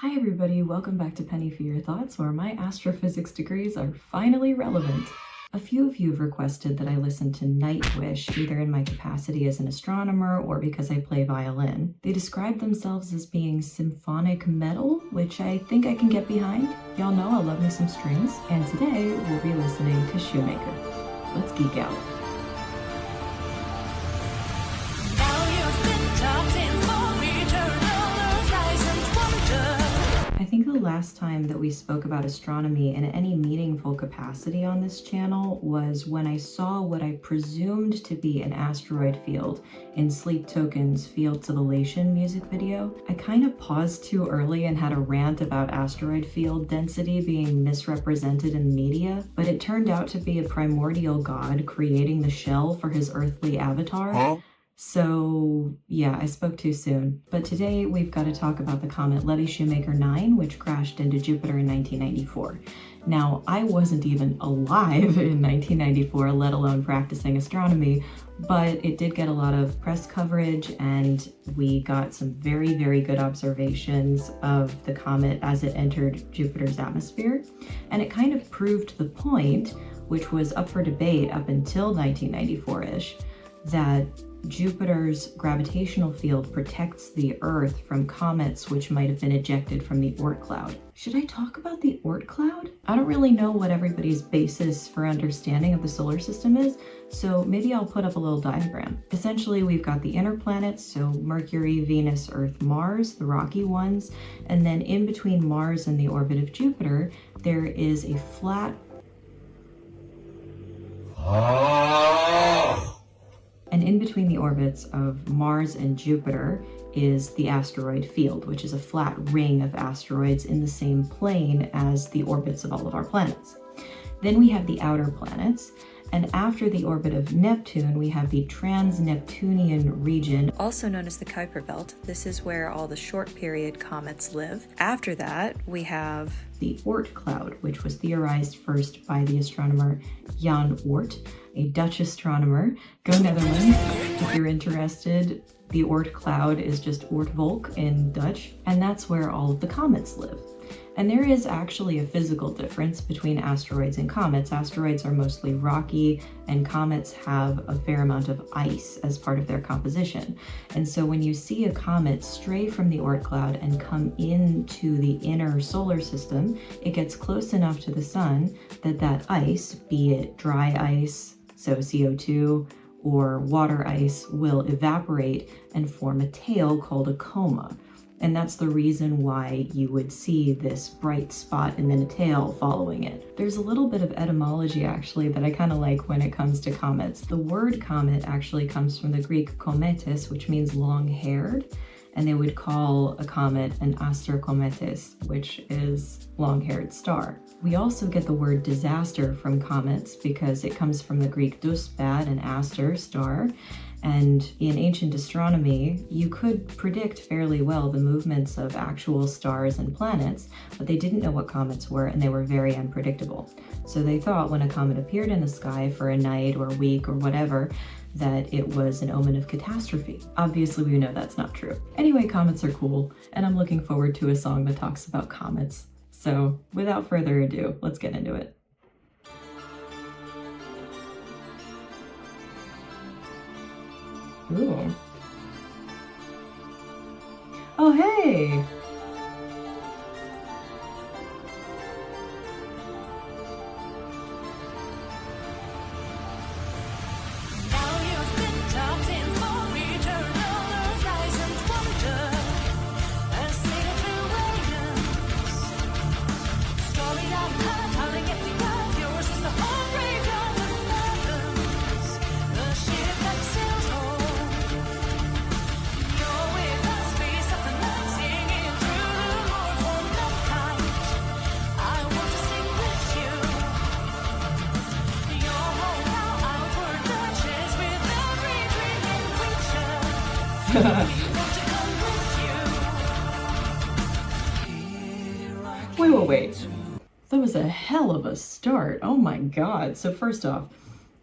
Hi everybody, welcome back to Penny for Your Thoughts, where my astrophysics degrees are finally relevant. A few of you have requested that I listen to Nightwish, either in my capacity as an astronomer or because I play violin. They describe themselves as being symphonic metal, which I think I can get behind. Y'all know I love me some strings, and today we'll be listening to Shoemaker. Let's geek out. I think the last time that we spoke about astronomy in any meaningful capacity on this channel was when I saw what I presumed to be an asteroid field in Sleep Token's Fields of Elation music video. I kind of paused too early and had a rant about asteroid field density being misrepresented in media, but it turned out to be a primordial god creating the shell for his earthly avatar. Huh? So yeah, I spoke too soon. But today we've got to talk about the comet Levy-Shoemaker-9, which crashed into Jupiter in 1994. Now, I wasn't even alive in 1994, let alone practicing astronomy, but it did get a lot of press coverage and we got some very, very good observations of the comet as it entered Jupiter's atmosphere. And it kind of proved the point, which was up for debate up until 1994-ish, that Jupiter's gravitational field protects the Earth from comets which might have been ejected from the Oort cloud. Should I talk about the Oort cloud? I don't really know what everybody's basis for understanding of the solar system is, so maybe I'll put up a little diagram. Essentially, we've got the inner planets, so Mercury, Venus, Earth, Mars, the rocky ones, and then in between Mars and the orbit of Jupiter, there is a flat And in between the orbits of Mars and Jupiter is the asteroid field, which is a flat ring of asteroids in the same plane as the orbits of all of our planets. Then we have the outer planets, and after the orbit of Neptune, we have the trans-Neptunian region, also known as the Kuiper Belt. This is where all the short-period comets live. After that, we have the Oort cloud, which was theorized first by the astronomer Jan Oort, a Dutch astronomer. Go Netherlands if you're interested. The Oort cloud is just Oortwolk in Dutch, and that's where all of the comets live. And there is actually a physical difference between asteroids and comets. Asteroids are mostly rocky, and comets have a fair amount of ice as part of their composition. And so when you see a comet stray from the Oort cloud and come into the inner solar system, it gets close enough to the sun that that ice, be it dry ice, so CO2, or water ice, will evaporate and form a tail called a coma. And that's the reason why you would see this bright spot and then a tail following it. There's a little bit of etymology actually that I kind of like when it comes to comets. The word comet actually comes from the Greek kometes, which means long-haired, and they would call a comet an asterkometes, which is long-haired star. We also get the word disaster from comets because it comes from the Greek dous, bad, and aster, star. And in ancient astronomy, you could predict fairly well the movements of actual stars and planets, but they didn't know what comets were and they were very unpredictable. So they thought when a comet appeared in the sky for a night or a week or whatever, that it was an omen of catastrophe. Obviously, we know that's not true. Anyway, comets are cool, and I'm looking forward to a song that talks about comets. So without further ado, let's get into it. Ooh. Oh, hey! Wait. That was a hell of a start. Oh my god. So first off,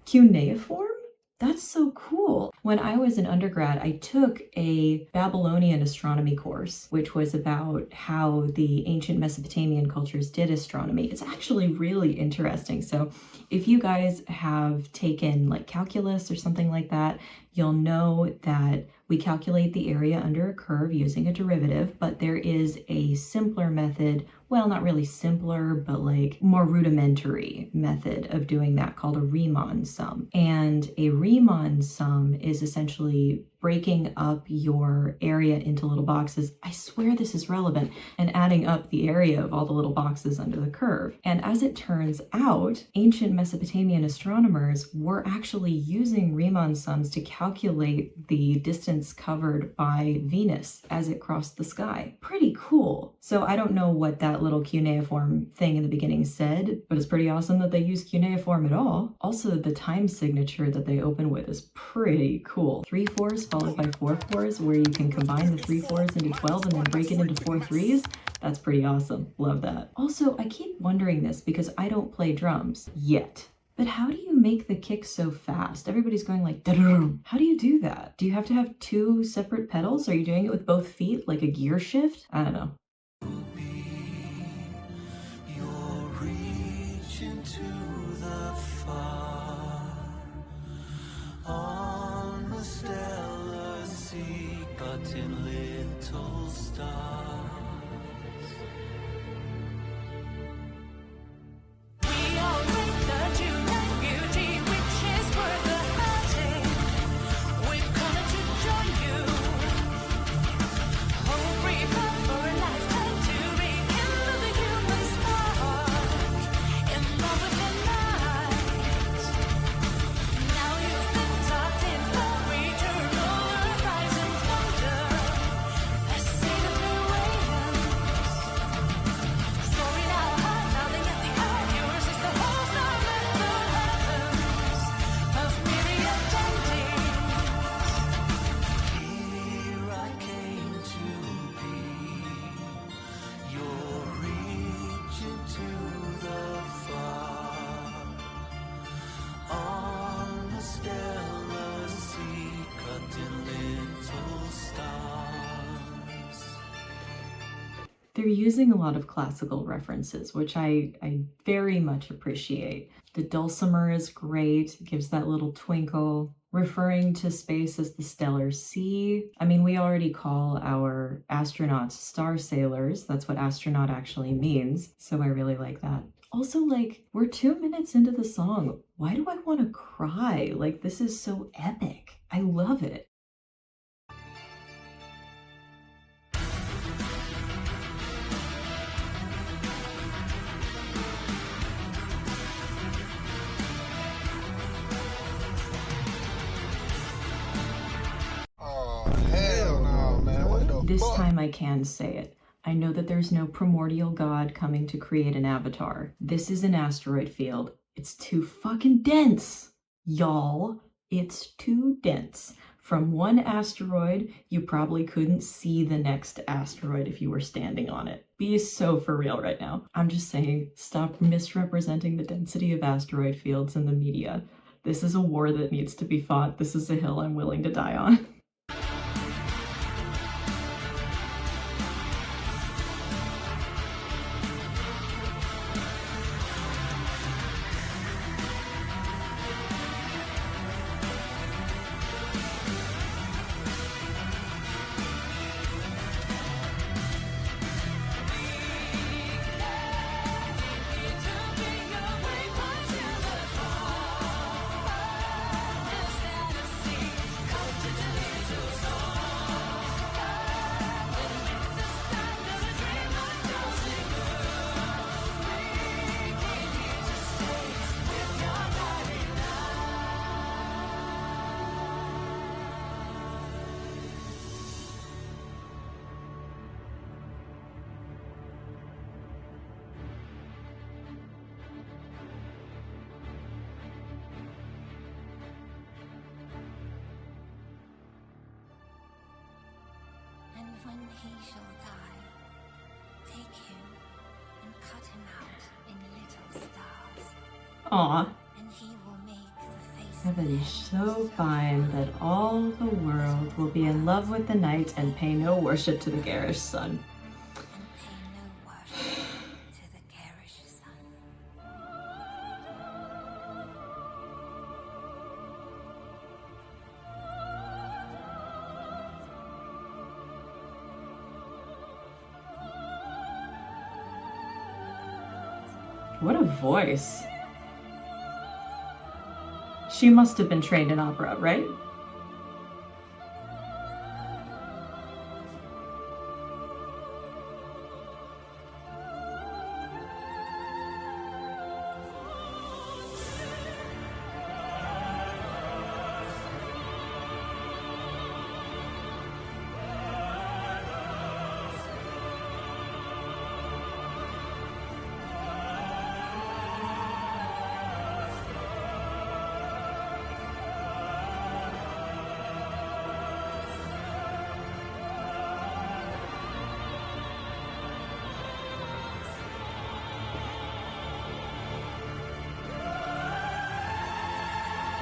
cuneiform? That's so cool. When I was an undergrad, I took a Babylonian astronomy course, which was about how the ancient Mesopotamian cultures did astronomy. It's actually really interesting. So if you guys have taken like calculus or something like that, you'll know that we calculate the area under a curve using a derivative, but there is a simpler method, well, not really simpler, but like more rudimentary method of doing that called a Riemann sum. And a Riemann sum is essentially breaking up your area into little boxes. I swear this is relevant, and adding up the area of all the little boxes under the curve. And as it turns out, ancient Mesopotamian astronomers were actually using Riemann sums to calculate the distance covered by Venus as it crossed the sky. Pretty cool. So I don't know what that little cuneiform thing in the beginning said, but it's pretty awesome that they use cuneiform at all. Also, the time signature that they open with is pretty cool. 3 4s followed by 4 4s, where you can combine the 3 4s into 12 and then break it into 4 3s. That's pretty awesome. Love that. Also, I keep wondering this because I don't play drums yet. But how do you make the kick so fast? Everybody's going like, da-da-da. How do you do that? Do you have to have 2 separate pedals? Are you doing it with both feet, like a gear shift? I don't know. You're reaching to the far on the stellar sea, but in little stars. They're using a lot of classical references, which I very much appreciate. The dulcimer is great, gives that little twinkle. Referring to space as the stellar sea. I mean, we already call our astronauts star sailors. That's what astronaut actually means. So I really like that. Also, like, we're 2 minutes into the song. Why do I want to cry? Like, this is so epic. I love it. This time I can say it. I know that there's no primordial god coming to create an avatar. This is an asteroid field. It's too fucking dense. Y'all, it's too dense. From one asteroid, you probably couldn't see the next asteroid if you were standing on it. Be so for real right now. I'm just saying, stop misrepresenting the density of asteroid fields in the media. This is a war that needs to be fought. This is a hill I'm willing to die on. When he shall die, take him and cut him out in little stars. Aw. And he will make the face Heaven is so fine that all the world will be in love with the night and pay no worship to the garish sun. and pay no worship to the garish sun. What a voice. She must have been trained in opera, right?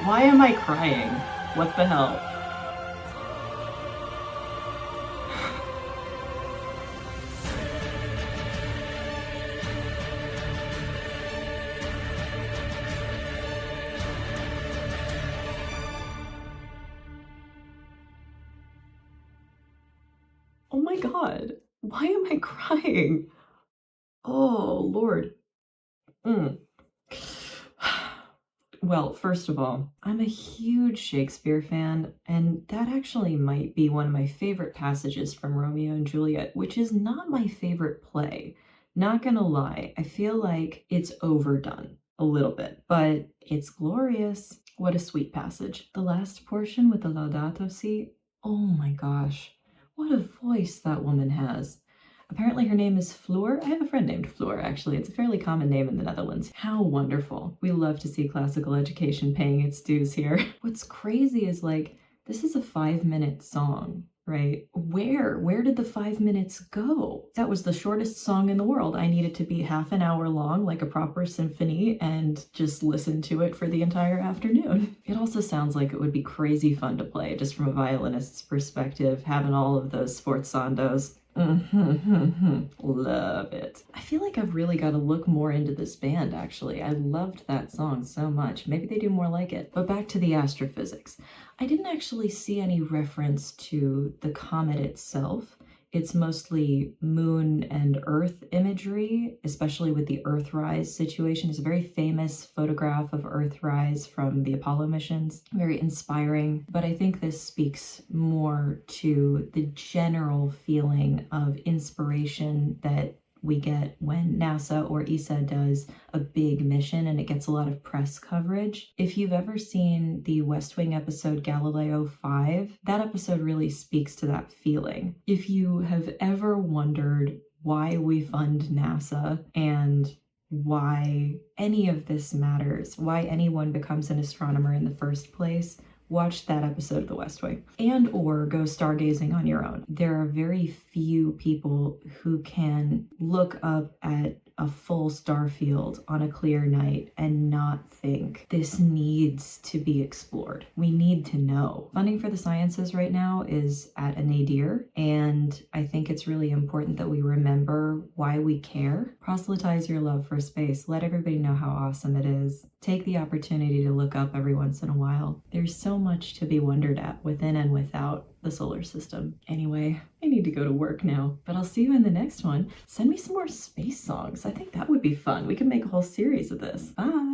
Why am I crying? What the hell? Oh my god. Why am I crying? Oh, Lord. Well, first of all, I'm a huge Shakespeare fan, and that actually might be one of my favorite passages from Romeo and Juliet, which is not my favorite play. Not gonna lie, I feel like it's overdone a little bit, but it's glorious. What a sweet passage. The last portion with the Laudato Si, oh my gosh, what a voice that woman has. Apparently her name is Floor. I have a friend named Floor, actually. It's a fairly common name in the Netherlands. How wonderful. We love to see classical education paying its dues here. What's crazy is like, this is a 5-minute song, right? Where did the 5 minutes go? That was the shortest song in the world. I need it to be half an hour long, like a proper symphony, and just listen to it for the entire afternoon. It also sounds like it would be crazy fun to play, just from a violinist's perspective, having all of those sforzandos. Love it. I feel like I've really got to look more into this band, actually. I loved that song so much. Maybe they do more like it. But back to the astrophysics. I didn't actually see any reference to the comet itself. It's mostly moon and earth imagery, especially with the Earthrise situation. It's a very famous photograph of Earthrise from the Apollo missions. Very inspiring, but I think this speaks more to the general feeling of inspiration that we get when NASA or ESA does a big mission and it gets a lot of press coverage. If you've ever seen the West Wing episode Galileo 5, that episode really speaks to that feeling. If you have ever wondered why we fund NASA and why any of this matters, why anyone becomes an astronomer in the first place, watch that episode of The West Wing and or go stargazing on your own. There are very few people who can look up at a full star field on a clear night and not think this needs to be explored. We need to know. Funding for the sciences right now is at a nadir, and I think it's really important that we remember why we care. Proselytize your love for space. Let everybody know how awesome it is. Take the opportunity to look up every once in a while. There's so much to be wondered at within and without the solar system. Anyway, I need to go to work now, but I'll see you in the next one. Send me some more space songs. I think that would be fun. We could make a whole series of this. Bye!